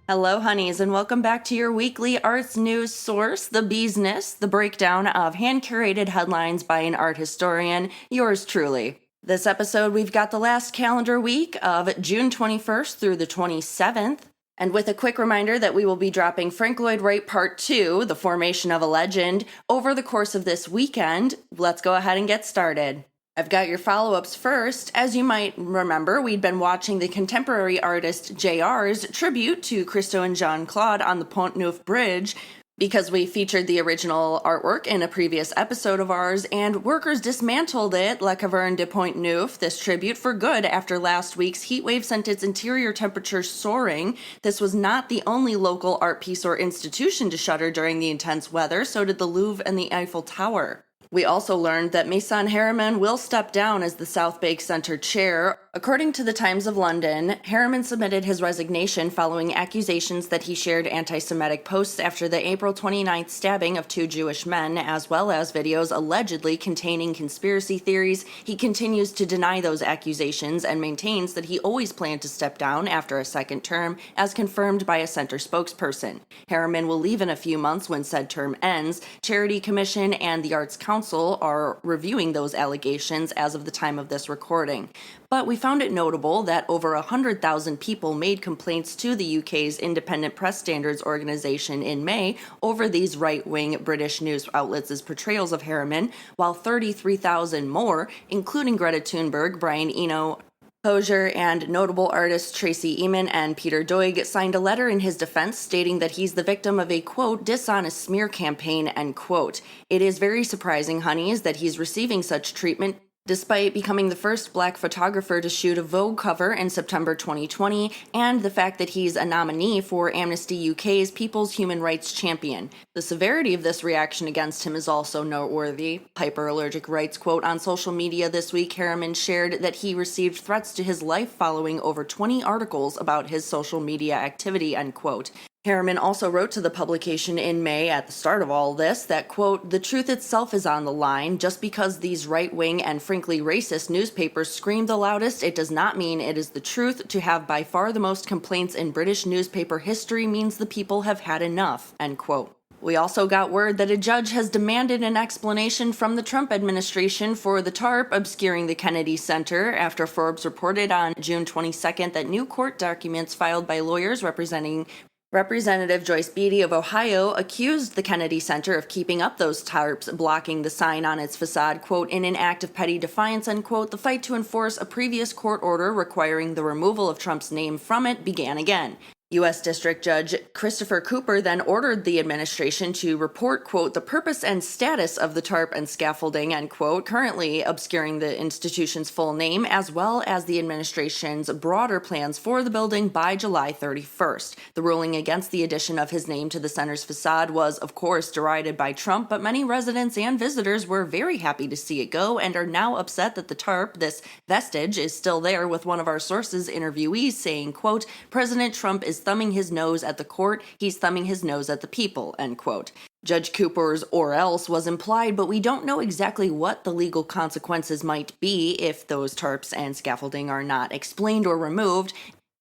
Hello, honeys, and welcome back to your weekly arts news source, the Beesness, the breakdown of hand-curated headlines by an art historian, yours truly. This episode, we've got the last calendar week of June 21st through the 27th, and with a quick reminder that we will be dropping Frank Lloyd Wright Part 2, The Formation of a Legend, over the course of this weekend. Let's go ahead and get started. I've got your follow-ups first. As you might remember, we'd been watching the contemporary artist JR's tribute to Christo and Jean-Claude on the Pont Neuf Bridge because we featured the original artwork in a previous episode of ours, and workers dismantled it, La Caverne de Pont Neuf, this tribute, for good after last week's heat wave sent its interior temperature soaring. This was not the only local art piece or institution to shutter during the intense weather, so did the Louvre and the Eiffel Tower. We also learned that Meissan Harriman will step down as the South Bank Center chair. According to the Times of London, Harriman submitted his resignation following accusations that he shared anti-Semitic posts after the April 29th stabbing of two Jewish men, as well as videos allegedly containing conspiracy theories. He continues to deny those accusations and maintains that he always planned to step down after a second term, as confirmed by a center spokesperson. Harriman will leave in a few months when said term ends. Charity Commission and the Arts Council are reviewing those allegations as of the time of this recording. But we found it notable that over 100,000 people made complaints to the UK's Independent Press Standards Organisation in May over these right-wing British news outlets' portrayals of Harriman, while 33,000 more, including Greta Thunberg, Brian Eno, Hosier, and notable artists Tracy Emin and Peter Doig signed a letter in his defense stating that he's the victim of a, quote, dishonest smear campaign, end quote. It is very surprising, honeys, that he's receiving such treatment, despite becoming the first black photographer to shoot a Vogue cover in September 2020, and the fact that he's a nominee for Amnesty UK's People's Human Rights Champion. The severity of this reaction against him is also noteworthy. Hyperallergic Rights quote on social media this week, Harriman shared that he received threats to his life following over 20 articles about his social media activity, end quote. Harriman also wrote to the publication in May at the start of all this that, quote, the truth itself is on the line. Just because these right-wing and frankly racist newspapers scream the loudest, it does not mean it is the truth. To have by far the most complaints in British newspaper history means the people have had enough, end quote. We also got word that a judge has demanded an explanation from the Trump administration for the tarp obscuring the Kennedy Center after Forbes reported on June 22nd that new court documents filed by lawyers representing Representative Joyce Beatty of Ohio accused the Kennedy Center of keeping up those tarps, blocking the sign on its facade, quote, in an act of petty defiance, unquote. The fight to enforce a previous court order requiring the removal of Trump's name from it began again. U.S. District Judge Christopher Cooper then ordered the administration to report, quote, the purpose and status of the tarp and scaffolding, end quote, currently obscuring the institution's full name, as well as the administration's broader plans for the building by July 31st. The ruling against the addition of his name to the center's facade was, of course, derided by Trump, but many residents and visitors were very happy to see it go and are now upset that the tarp, this vestige, is still there, with one of our sources' interviewees saying, quote, President Trump is thumbing his nose at the court, he's thumbing his nose at the people, end quote. Judge Cooper's or else was implied, but we don't know exactly what the legal consequences might be if those tarps and scaffolding are not explained or removed.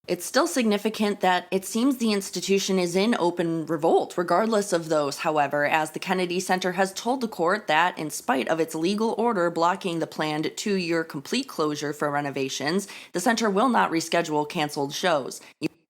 It's still significant that it seems the institution is in open revolt, regardless of those, however, as the Kennedy Center has told the court that, in spite of its legal order blocking the planned 2-year complete closure for renovations, the center will not reschedule canceled shows.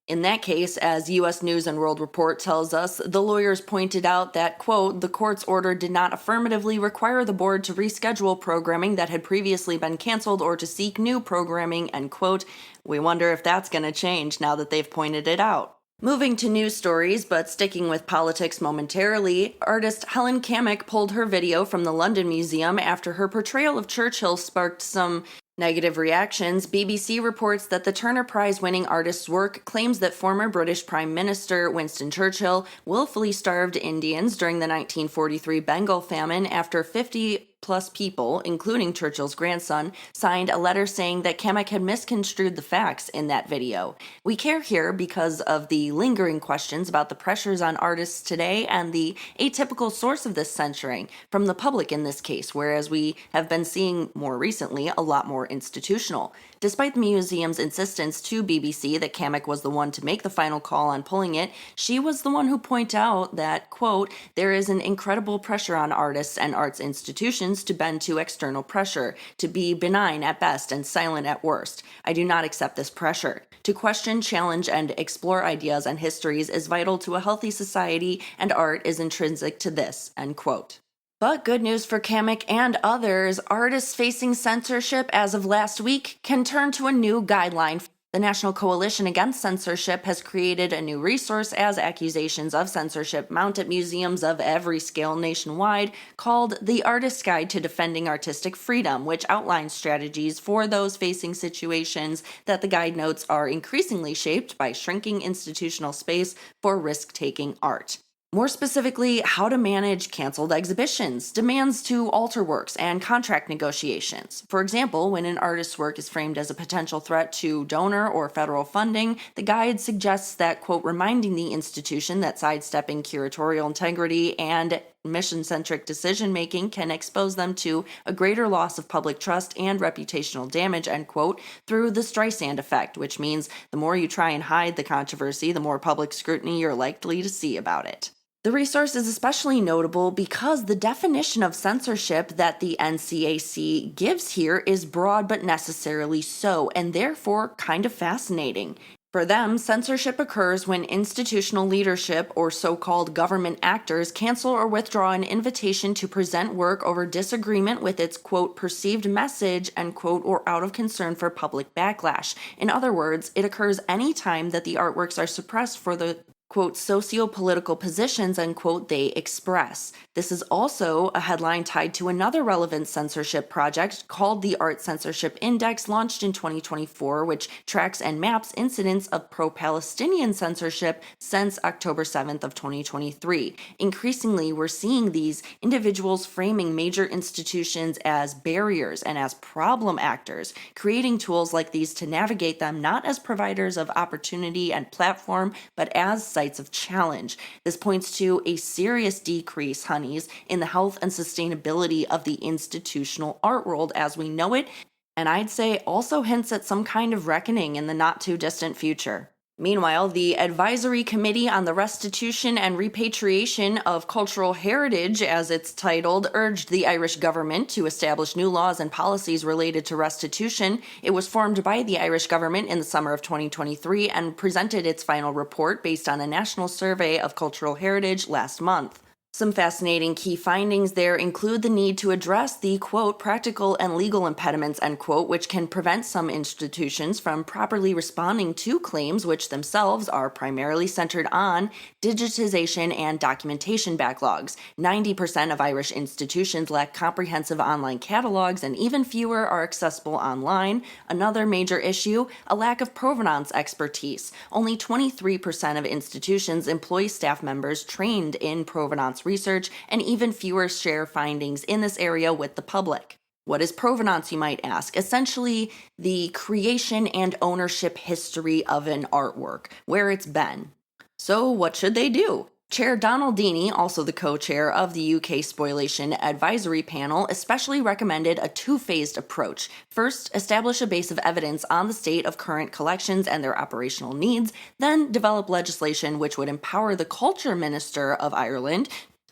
In that case, as U.S. News and World Report tells us, the lawyers pointed out that, quote, the court's order did not affirmatively require the board to reschedule programming that had previously been canceled or to seek new programming, end quote. We wonder if that's going to change now that they've pointed it out. Moving to news stories, but sticking with politics momentarily, artist Helen Kamick pulled her video from the London Museum after her portrayal of Churchill sparked some negative reactions. BBC reports that the Turner Prize-winning artist's work claims that former British Prime Minister Winston Churchill willfully starved Indians during the 1943 Bengal famine after 50 plus people, including Churchill's grandson, signed a letter saying that Kamek had misconstrued the facts in that video. We care here because of the lingering questions about the pressures on artists today and the atypical source of this censoring, from the public in this case, whereas we have been seeing more recently a lot more institutional. Despite the museum's insistence to BBC that Kamek was the one to make the final call on pulling it, she was the one who pointed out that, quote, there is an incredible pressure on artists and arts institutions to bend to external pressure, to be benign at best and silent at worst. I do not accept this pressure. To question, challenge, and explore ideas and histories is vital to a healthy society, and art is intrinsic to this, end quote. But good news for Kamek and others, artists facing censorship as of last week can turn to a new guideline. The National Coalition Against Censorship has created a new resource as accusations of censorship mount at museums of every scale nationwide, called The Artist's Guide to Defending Artistic Freedom, which outlines strategies for those facing situations that the guide notes are increasingly shaped by shrinking institutional space for risk-taking art. More specifically, how to manage canceled exhibitions, demands to alter works, and contract negotiations. For example, when an artist's work is framed as a potential threat to donor or federal funding, the guide suggests that, quote, reminding the institution that sidestepping curatorial integrity and mission-centric decision-making can expose them to a greater loss of public trust and reputational damage, end quote, through the Streisand effect, which means the more you try and hide the controversy, the more public scrutiny you're likely to see about it. The resource is especially notable because the definition of censorship that the NCAC gives here is broad but necessarily so, and therefore kind of fascinating. For them, censorship occurs when institutional leadership or so-called government actors cancel or withdraw an invitation to present work over disagreement with its, quote, perceived message, end quote, or out of concern for public backlash. In other words, it occurs any time that the artworks are suppressed for the, quote, socio-political positions, unquote, they express. This is also a headline tied to another relevant censorship project called the Art Censorship Index, launched in 2024, which tracks and maps incidents of pro-Palestinian censorship since October 7th of 2023. Increasingly, we're seeing these individuals framing major institutions as barriers and as problem actors, creating tools like these to navigate them not as providers of opportunity and platform, but as sites of challenge. This points to a serious decrease, honeys, in the health and sustainability of the institutional art world as we know it, and I'd say also hints at some kind of reckoning in the not-too-distant future. Meanwhile, the Advisory Committee on the Restitution and Repatriation of Cultural Heritage, as it's titled, urged the Irish government to establish new laws and policies related to restitution. It was formed by the Irish government in the summer of 2023 and presented its final report based on a national survey of cultural heritage last month. Some fascinating key findings there include the need to address the, quote, practical and legal impediments, end quote, which can prevent some institutions from properly responding to claims which themselves are primarily centered on digitization and documentation backlogs. 90% of Irish institutions lack comprehensive online catalogs, and even fewer are accessible online. Another major issue, a lack of provenance expertise. Only 23% of institutions employ staff members trained in provenance research, and even fewer share findings in this area with the public. What is provenance, you might ask? Essentially, the creation and ownership history of an artwork, where it's been. So what should they do? Chair Donald Deeney, also the co-chair of the UK Spoliation Advisory Panel, especially recommended a two-phased approach. First, establish a base of evidence on the state of current collections and their operational needs, then develop legislation which would empower the Culture Minister of Ireland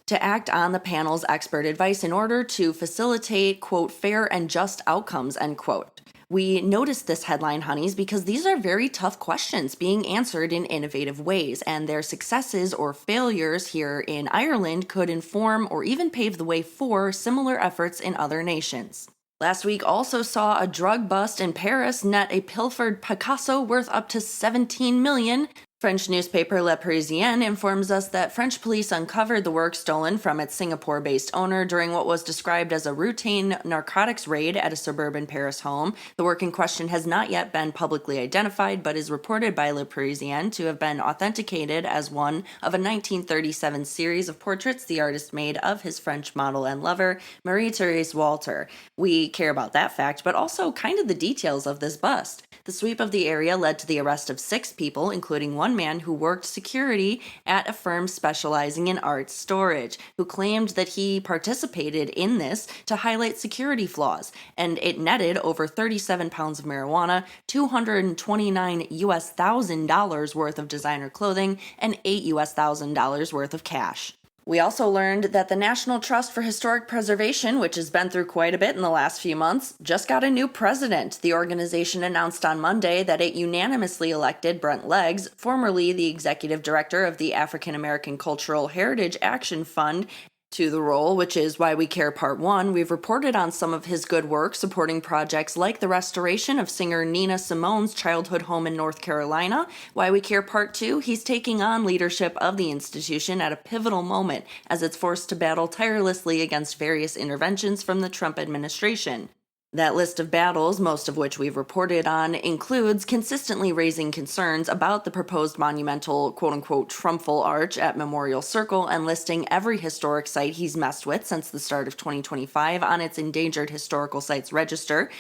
to act on the panel's expert advice in order to facilitate, quote, fair and just outcomes, end quote. We noticed this headline, honeys, because these are very tough questions being answered in innovative ways, and their successes or failures here in Ireland could inform or even pave the way for similar efforts in other nations. Last week also saw a drug bust in Paris net a pilfered Picasso worth up to $17 million. French newspaper Le Parisien informs us that French police uncovered the work stolen from its Singapore-based owner during what was described as a routine narcotics raid at a suburban Paris home. The work in question has not yet been publicly identified, but is reported by Le Parisien to have been authenticated as one of a 1937 series of portraits the artist made of his French model and lover, Marie-Therese Walter. We care about that fact, but also kind of the details of this bust. The sweep of the area led to the arrest of 6 people, including one man who worked security at a firm specializing in art storage, who claimed that he participated in this to highlight security flaws, and it netted over 37 pounds of marijuana, 229 US thousand dollars worth of designer clothing, and 8 US thousand dollars worth of cash. We also learned that the National Trust for Historic Preservation, which has been through quite a bit in the last few months, just got a new president. The organization announced on Monday that it unanimously elected Brent Leggs, formerly the executive director of the African American Cultural Heritage Action Fund, to the role, which is why we care part 1. We've reported on some of his good work supporting projects like the restoration of singer Nina Simone's childhood home in North Carolina. Why we care part 2, he's taking on leadership of the institution at a pivotal moment as it's forced to battle tirelessly against various interventions from the Trump administration. That list of battles, most of which we've reported on, includes consistently raising concerns about the proposed monumental quote-unquote Trumpful Arch at Memorial Circle and listing every historic site he's messed with since the start of 2025 on its Endangered Historical Sites Register,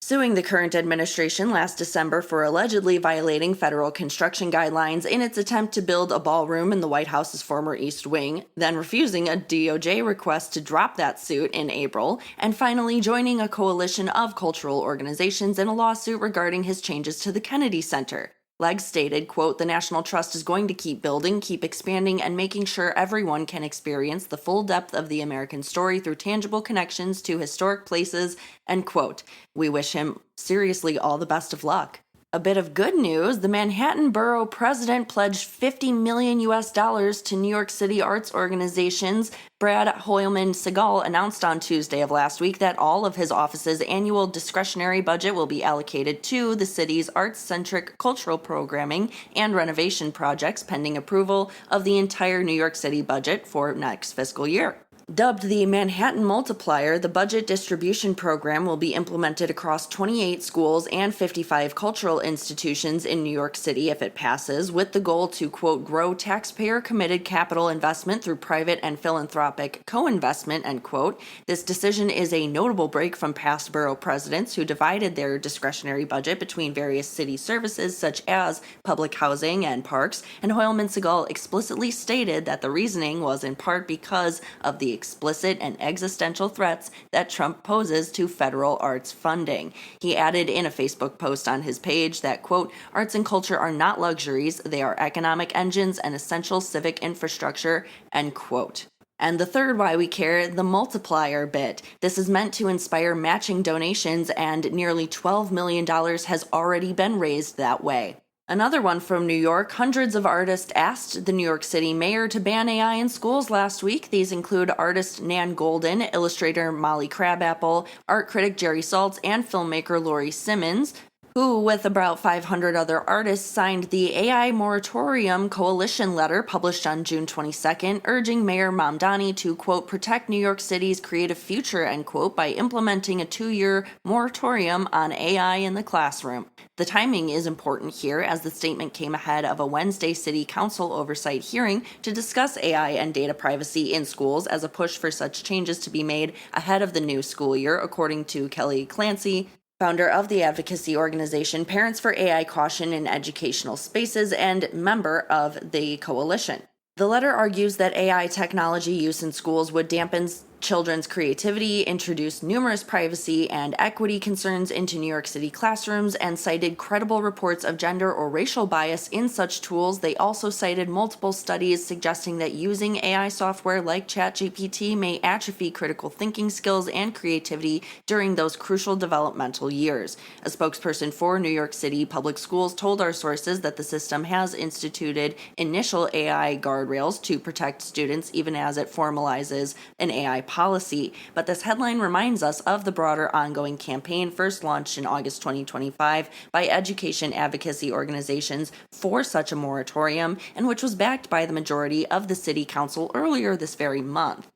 suing the current administration last December for allegedly violating federal construction guidelines in its attempt to build a ballroom in the White House's former East Wing, then refusing a DOJ request to drop that suit in April, and finally joining a coalition of cultural organizations in a lawsuit regarding his changes to the Kennedy Center. Leggs stated, quote, "The National Trust is going to keep building, keep expanding, and making sure everyone can experience the full depth of the American story through tangible connections to historic places," end quote. We wish him seriously all the best of luck. A bit of good news, the Manhattan Borough president pledged 50 million US dollars to New York City arts organizations. Brad Hoylman-Segal announced on Tuesday of last week that all of his office's annual discretionary budget will be allocated to the city's arts-centric cultural programming and renovation projects pending approval of the entire New York City budget for next fiscal year. Dubbed the Manhattan Multiplier, the budget distribution program will be implemented across 28 schools and 55 cultural institutions in New York City if it passes, with the goal to, quote, "grow taxpayer-committed capital investment through private and philanthropic co-investment," end quote. This decision is a notable break from past borough presidents who divided their discretionary budget between various city services such as public housing and parks, and Hoylman-Segal explicitly stated that the reasoning was in part because of the explicit and existential threats that Trump poses to federal arts funding. He added in a Facebook post on his page that, quote, "Arts and culture are not luxuries, they are economic engines and essential civic infrastructure," end quote. And the third why we care, the multiplier bit. This is meant to inspire matching donations, and nearly $12 million has already been raised that way. Another one from New York, hundreds of artists asked the New York City mayor to ban AI in schools last week. These include artist Nan Golden, illustrator Molly Crabapple, art critic Jerry Saltz, and filmmaker Laurie Simmons, who, with about 500 other artists, signed the AI Moratorium Coalition letter published on June 22nd, urging Mayor Mamdani to, quote, "protect New York City's creative future," end quote, by implementing a 2-year moratorium on AI in the classroom. The timing is important here, as the statement came ahead of a Wednesday City Council oversight hearing to discuss AI and data privacy in schools as a push for such changes to be made ahead of the new school year, according to Kelly Clancy, founder of the advocacy organization Parents for AI Caution in Educational Spaces and member of the coalition. The letter argues that AI technology use in schools would dampen children's creativity, introduced numerous privacy and equity concerns into New York City classrooms, and cited credible reports of gender or racial bias in such tools. They also cited multiple studies suggesting that using AI software like ChatGPT may atrophy critical thinking skills and creativity during those crucial developmental years. A spokesperson for New York City Public Schools told our sources that the system has instituted initial AI guardrails to protect students even as it formalizes an AI policy, but this headline reminds us of the broader ongoing campaign first launched in August 2025 by education advocacy organizations for such a moratorium, and which was backed by the majority of the city council earlier this very month.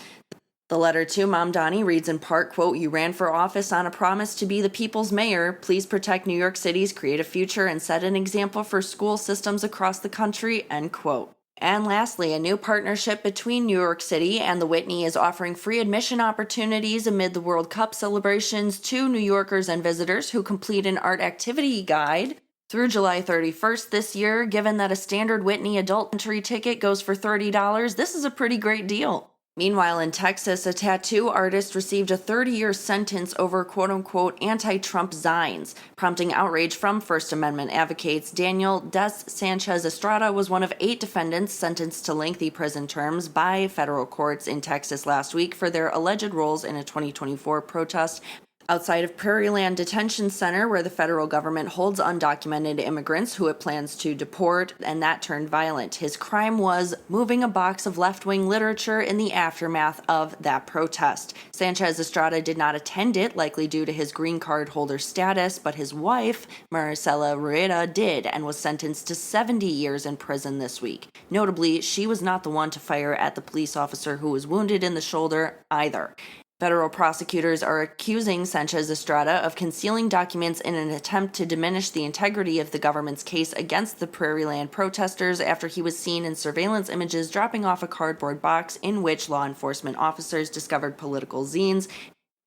The letter to Mamdani reads in part, quote, "You ran for office on a promise to be the people's mayor. Please protect New York City's creative future and set an example for school systems across the country," end quote. And lastly, a new partnership between New York City and the Whitney is offering free admission opportunities amid the World Cup celebrations to New Yorkers and visitors who complete an art activity guide through July 31st this year. Given that a standard Whitney adult entry ticket goes for $30, this is a pretty great deal. Meanwhile, in Texas, a tattoo artist received a 30-year sentence over quote-unquote anti-Trump signs, prompting outrage from First Amendment advocates. Daniel Des Sanchez Estrada was one of 8 defendants sentenced to lengthy prison terms by federal courts in Texas last week for their alleged roles in a 2024 protest outside of Prairieland Detention Center, where the federal government holds undocumented immigrants who it plans to deport, and that turned violent. His crime was moving a box of left-wing literature in the aftermath of that protest. Sanchez Estrada did not attend it, likely due to his green card holder status, but his wife, Maricela Rueda, did and was sentenced to 70 years in prison this week. Notably, she was not the one to fire at the police officer who was wounded in the shoulder either. Federal prosecutors are accusing Sanchez Estrada of concealing documents in an attempt to diminish the integrity of the government's case against the Prairieland protesters after he was seen in surveillance images dropping off a cardboard box in which law enforcement officers discovered political zines,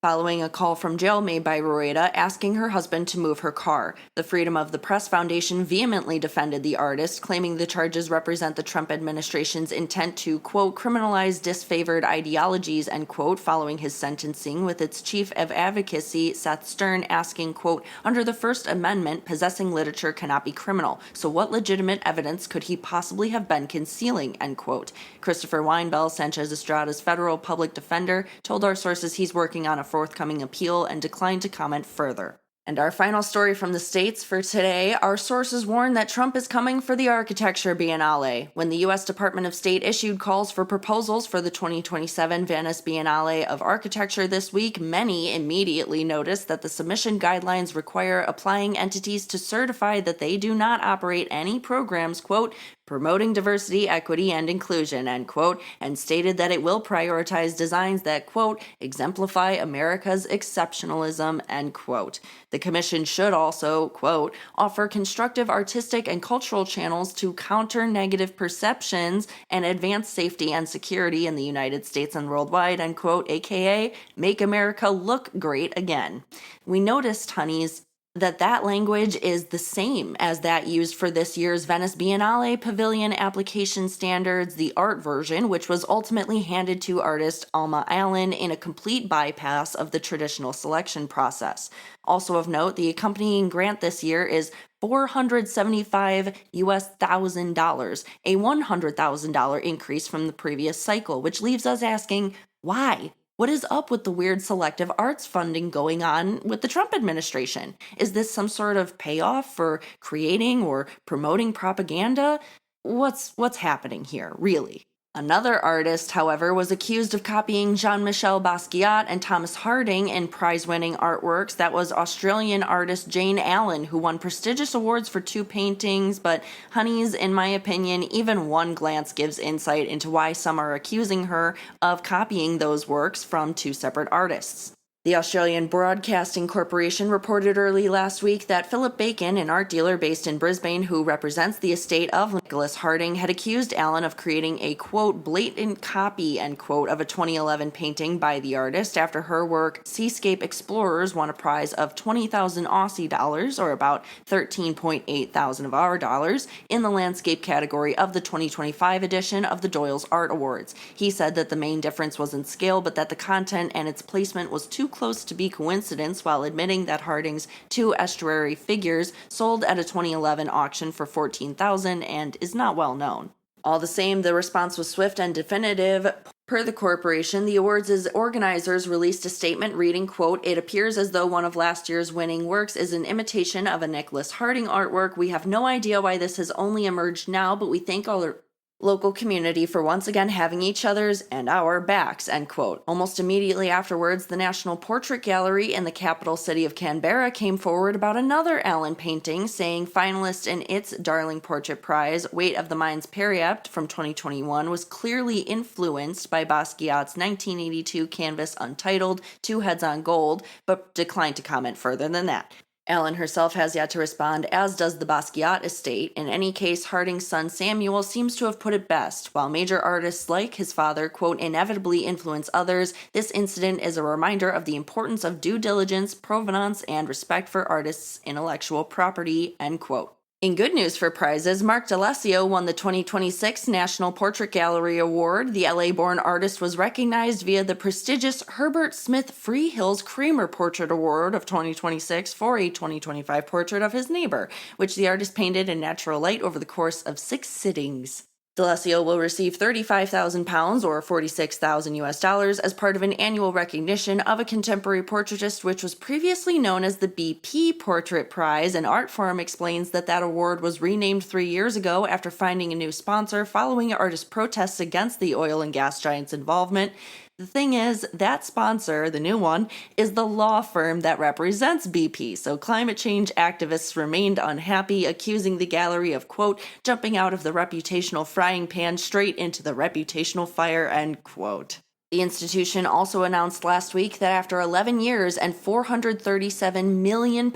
following a call from jail made by Rueda asking her husband to move her car. The Freedom of the Press Foundation vehemently defended the artist, claiming the charges represent the Trump administration's intent to, quote, criminalize disfavored ideologies, end quote, following his sentencing, with its chief of advocacy, Seth Stern, asking, quote, under the First Amendment, possessing literature cannot be criminal, so what legitimate evidence could he possibly have been concealing, end quote. Christopher Weinbell, Sanchez Estrada's federal public defender, told our sources he's working on a forthcoming appeal and declined to comment further. And our final story from the States for today, our sources warn that Trump is coming for the Architecture Biennale. When the U.S. Department of State issued calls for proposals for the 2027 Venice Biennale of Architecture this week, many immediately noticed that the submission guidelines require applying entities to certify that they do not operate any programs, quote, promoting diversity, equity, and inclusion, end quote, and stated that it will prioritize designs that, quote, exemplify America's exceptionalism, end quote. The commission should also, quote, offer constructive artistic and cultural channels to counter negative perceptions and advance safety and security in the United States and worldwide, end quote, aka make America look great again. We noticed, honeys, that language is the same as that used for this year's Venice Biennale Pavilion application standards, the art version, which was ultimately handed to artist Alma Allen in a complete bypass of the traditional selection process. Also of note, the accompanying grant this year is $475,000, a $100,000 increase from the previous cycle, which leaves us asking, why? What is up with the weird selective arts funding going on with the Trump administration? Is this some sort of payoff for creating or promoting propaganda? What's happening here, really? Another artist, however, was accused of copying Jean-Michel Basquiat and Thomas Harding in prize-winning artworks. That was Australian artist Jane Allen, who won prestigious awards for 2 paintings, but honeys, in my opinion, even one glance gives insight into why some are accusing her of copying those works from 2 separate artists. The Australian Broadcasting Corporation reported early last week that Philip Bacon, an art dealer based in Brisbane who represents the estate of Nicholas Harding, had accused Allen of creating a, quote, blatant copy, end quote, of a 2011 painting by the artist after her work Seascape Explorers won a prize of 20,000 Aussie dollars, or about 13.8 thousand of our dollars, in the landscape category of the 2025 edition of the Doyle's Art Awards. He said that the main difference was in scale, but that the content and its placement was too close to be coincidence, while admitting that Harding's 2 estuary figures sold at a 2011 auction for $14,000 and is not well known. All the same, the response was swift and definitive. Per the corporation, the awards' organizers released a statement reading, quote, it appears as though one of last year's winning works is an imitation of a Nicholas Harding artwork. We have no idea why this has only emerged now, but we thank our local community for once again having each other's and our backs, end quote. Almost immediately afterwards, the National Portrait Gallery in the capital city of Canberra came forward about another Allen painting, saying finalist in its Darling Portrait Prize, Weight of the Mind's Periapt from 2021 was clearly influenced by Basquiat's 1982 canvas Untitled, Two Heads on Gold, but declined to comment further than that. Allen herself has yet to respond, as does the Basquiat estate. In any case, Harding's son Samuel seems to have put it best. While major artists like his father, quote, inevitably influence others, this incident is a reminder of the importance of due diligence, provenance, and respect for artists' intellectual property, end quote. In good news for prizes, Mark D'Alessio won the 2026 National Portrait Gallery Award. The LA-born artist was recognized via the prestigious Herbert Smith Freehills Kramer Portrait Award of 2026 for a 2025 portrait of his neighbor, which the artist painted in natural light over the course of 6 sittings. D'Alessio will receive £35,000 or $46,000 as part of an annual recognition of a contemporary portraitist, which was previously known as the BP Portrait Prize. An art forum explains that award was renamed 3 years ago after finding a new sponsor following artist protests against the oil and gas giant's involvement. The thing is, that sponsor, the new one, is the law firm that represents BP, so climate change activists remained unhappy, accusing the gallery of, quote, jumping out of the reputational frying pan straight into the reputational fire, end quote. The institution also announced last week that after 11 years and £437 million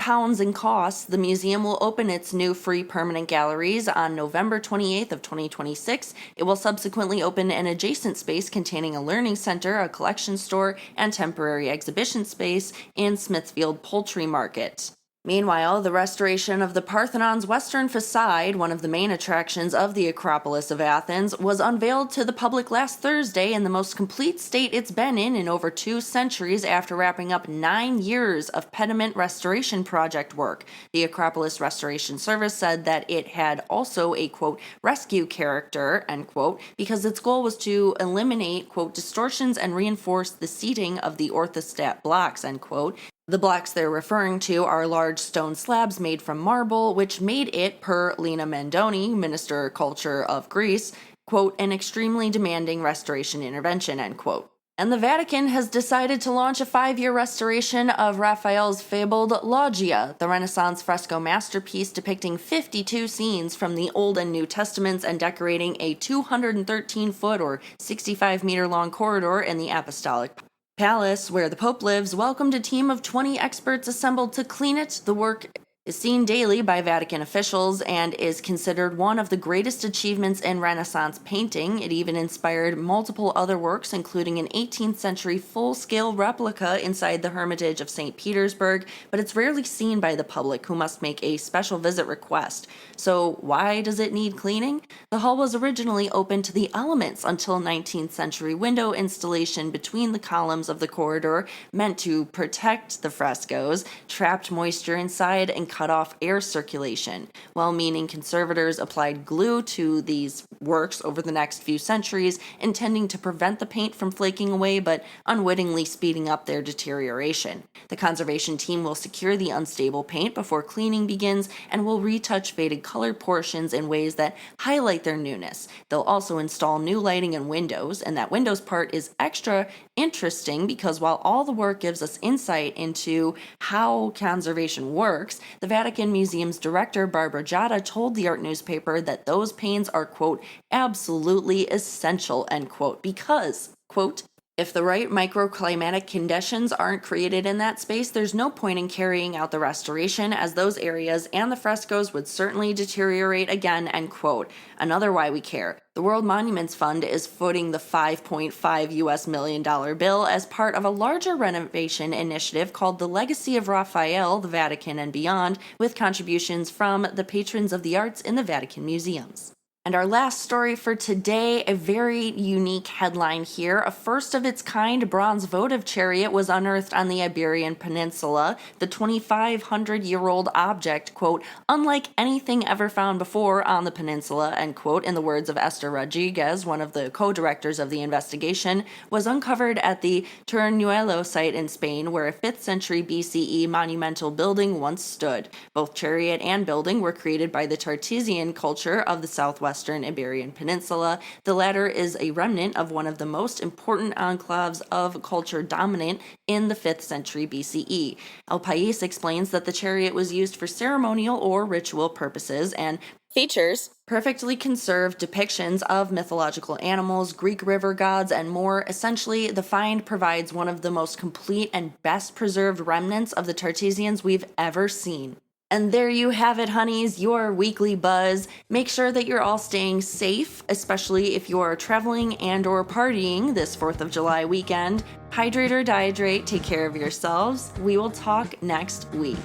in costs, the museum will open its new free permanent galleries on November 28th of 2026. It will subsequently open an adjacent space containing a learning center, a collection store, and temporary exhibition space in Smithfield Poultry Market. Meanwhile, the restoration of the Parthenon's western facade, one of the main attractions of the Acropolis of Athens, was unveiled to the public last Thursday in the most complete state it's been in over 2 centuries after wrapping up 9 years of pediment restoration project work. The Acropolis Restoration Service said that it had also a, quote, rescue character, end quote, because its goal was to eliminate, quote, distortions and reinforce the seating of the orthostat blocks, end quote. The blocks they're referring to are large stone slabs made from marble, which made it, per Lina Mandoni, Minister of Culture of Greece, quote, an extremely demanding restoration intervention, end quote. And the Vatican has decided to launch a 5-year restoration of Raphael's fabled Loggia, the Renaissance fresco masterpiece depicting 52 scenes from the Old and New Testaments and decorating a 213-foot or 65-meter-long corridor in the Apostolic Palace, where the Pope lives, welcomed a team of 20 experts assembled to clean it. The work is seen daily by Vatican officials and is considered one of the greatest achievements in Renaissance painting. It even inspired multiple other works, including an 18th century full-scale replica inside the Hermitage of St. Petersburg, but it's rarely seen by the public, who must make a special visit request. So why does it need cleaning? The hall was originally open to the elements until 19th century window installation between the columns of the corridor, meant to protect the frescoes, trapped moisture inside, and cut off air circulation. Well-meaning conservators applied glue to these works over the next few centuries, intending to prevent the paint from flaking away, but unwittingly speeding up their deterioration. The conservation team will secure the unstable paint before cleaning begins and will retouch faded colored portions in ways that highlight their newness. They'll also install new lighting and windows, and that windows part is extra interesting because while all the work gives us insight into how conservation works, the Vatican Museum's director, Barbara Giada, told the art newspaper that those paints are, quote, absolutely essential, end quote, because, quote, if the right microclimatic conditions aren't created in that space, there's no point in carrying out the restoration, as those areas and the frescoes would certainly deteriorate again, end quote. Another why we care. The World Monuments Fund is footing the $5.5 million bill as part of a larger renovation initiative called the Legacy of Raphael, the Vatican and Beyond, with contributions from the patrons of the arts in the Vatican museums. And our last story for today, a very unique headline here. A first-of-its-kind bronze votive chariot was unearthed on the Iberian Peninsula. The 2,500-year-old object, quote, unlike anything ever found before on the peninsula, end quote, in the words of Esther Rodriguez, one of the co-directors of the investigation, was uncovered at the Turnuelo site in Spain, where a 5th century BCE monumental building once stood. Both chariot and building were created by the Tartessian culture of the southwest western Iberian Peninsula. The latter is a remnant of one of the most important enclaves of culture dominant in the 5th century BCE. El País explains that the chariot was used for ceremonial or ritual purposes and features perfectly conserved depictions of mythological animals, Greek river gods, and more. Essentially, the find provides one of the most complete and best preserved remnants of the Tartessians we've ever seen. And there you have it, honeys, your weekly buzz. Make sure that you're all staying safe, especially if you're traveling and or partying this 4th of July weekend. Hydrate or dehydrate, take care of yourselves. We will talk next week.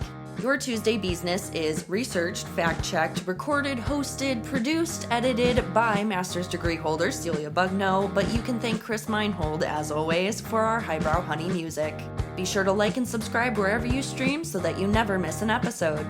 Your Tuesday Beesness is researched, fact-checked, recorded, hosted, produced, edited by master's degree holder Celia Bugno, but you can thank Chris Meinhold, as always, for our highbrow honey music. Be sure to like and subscribe wherever you stream so that you never miss an episode.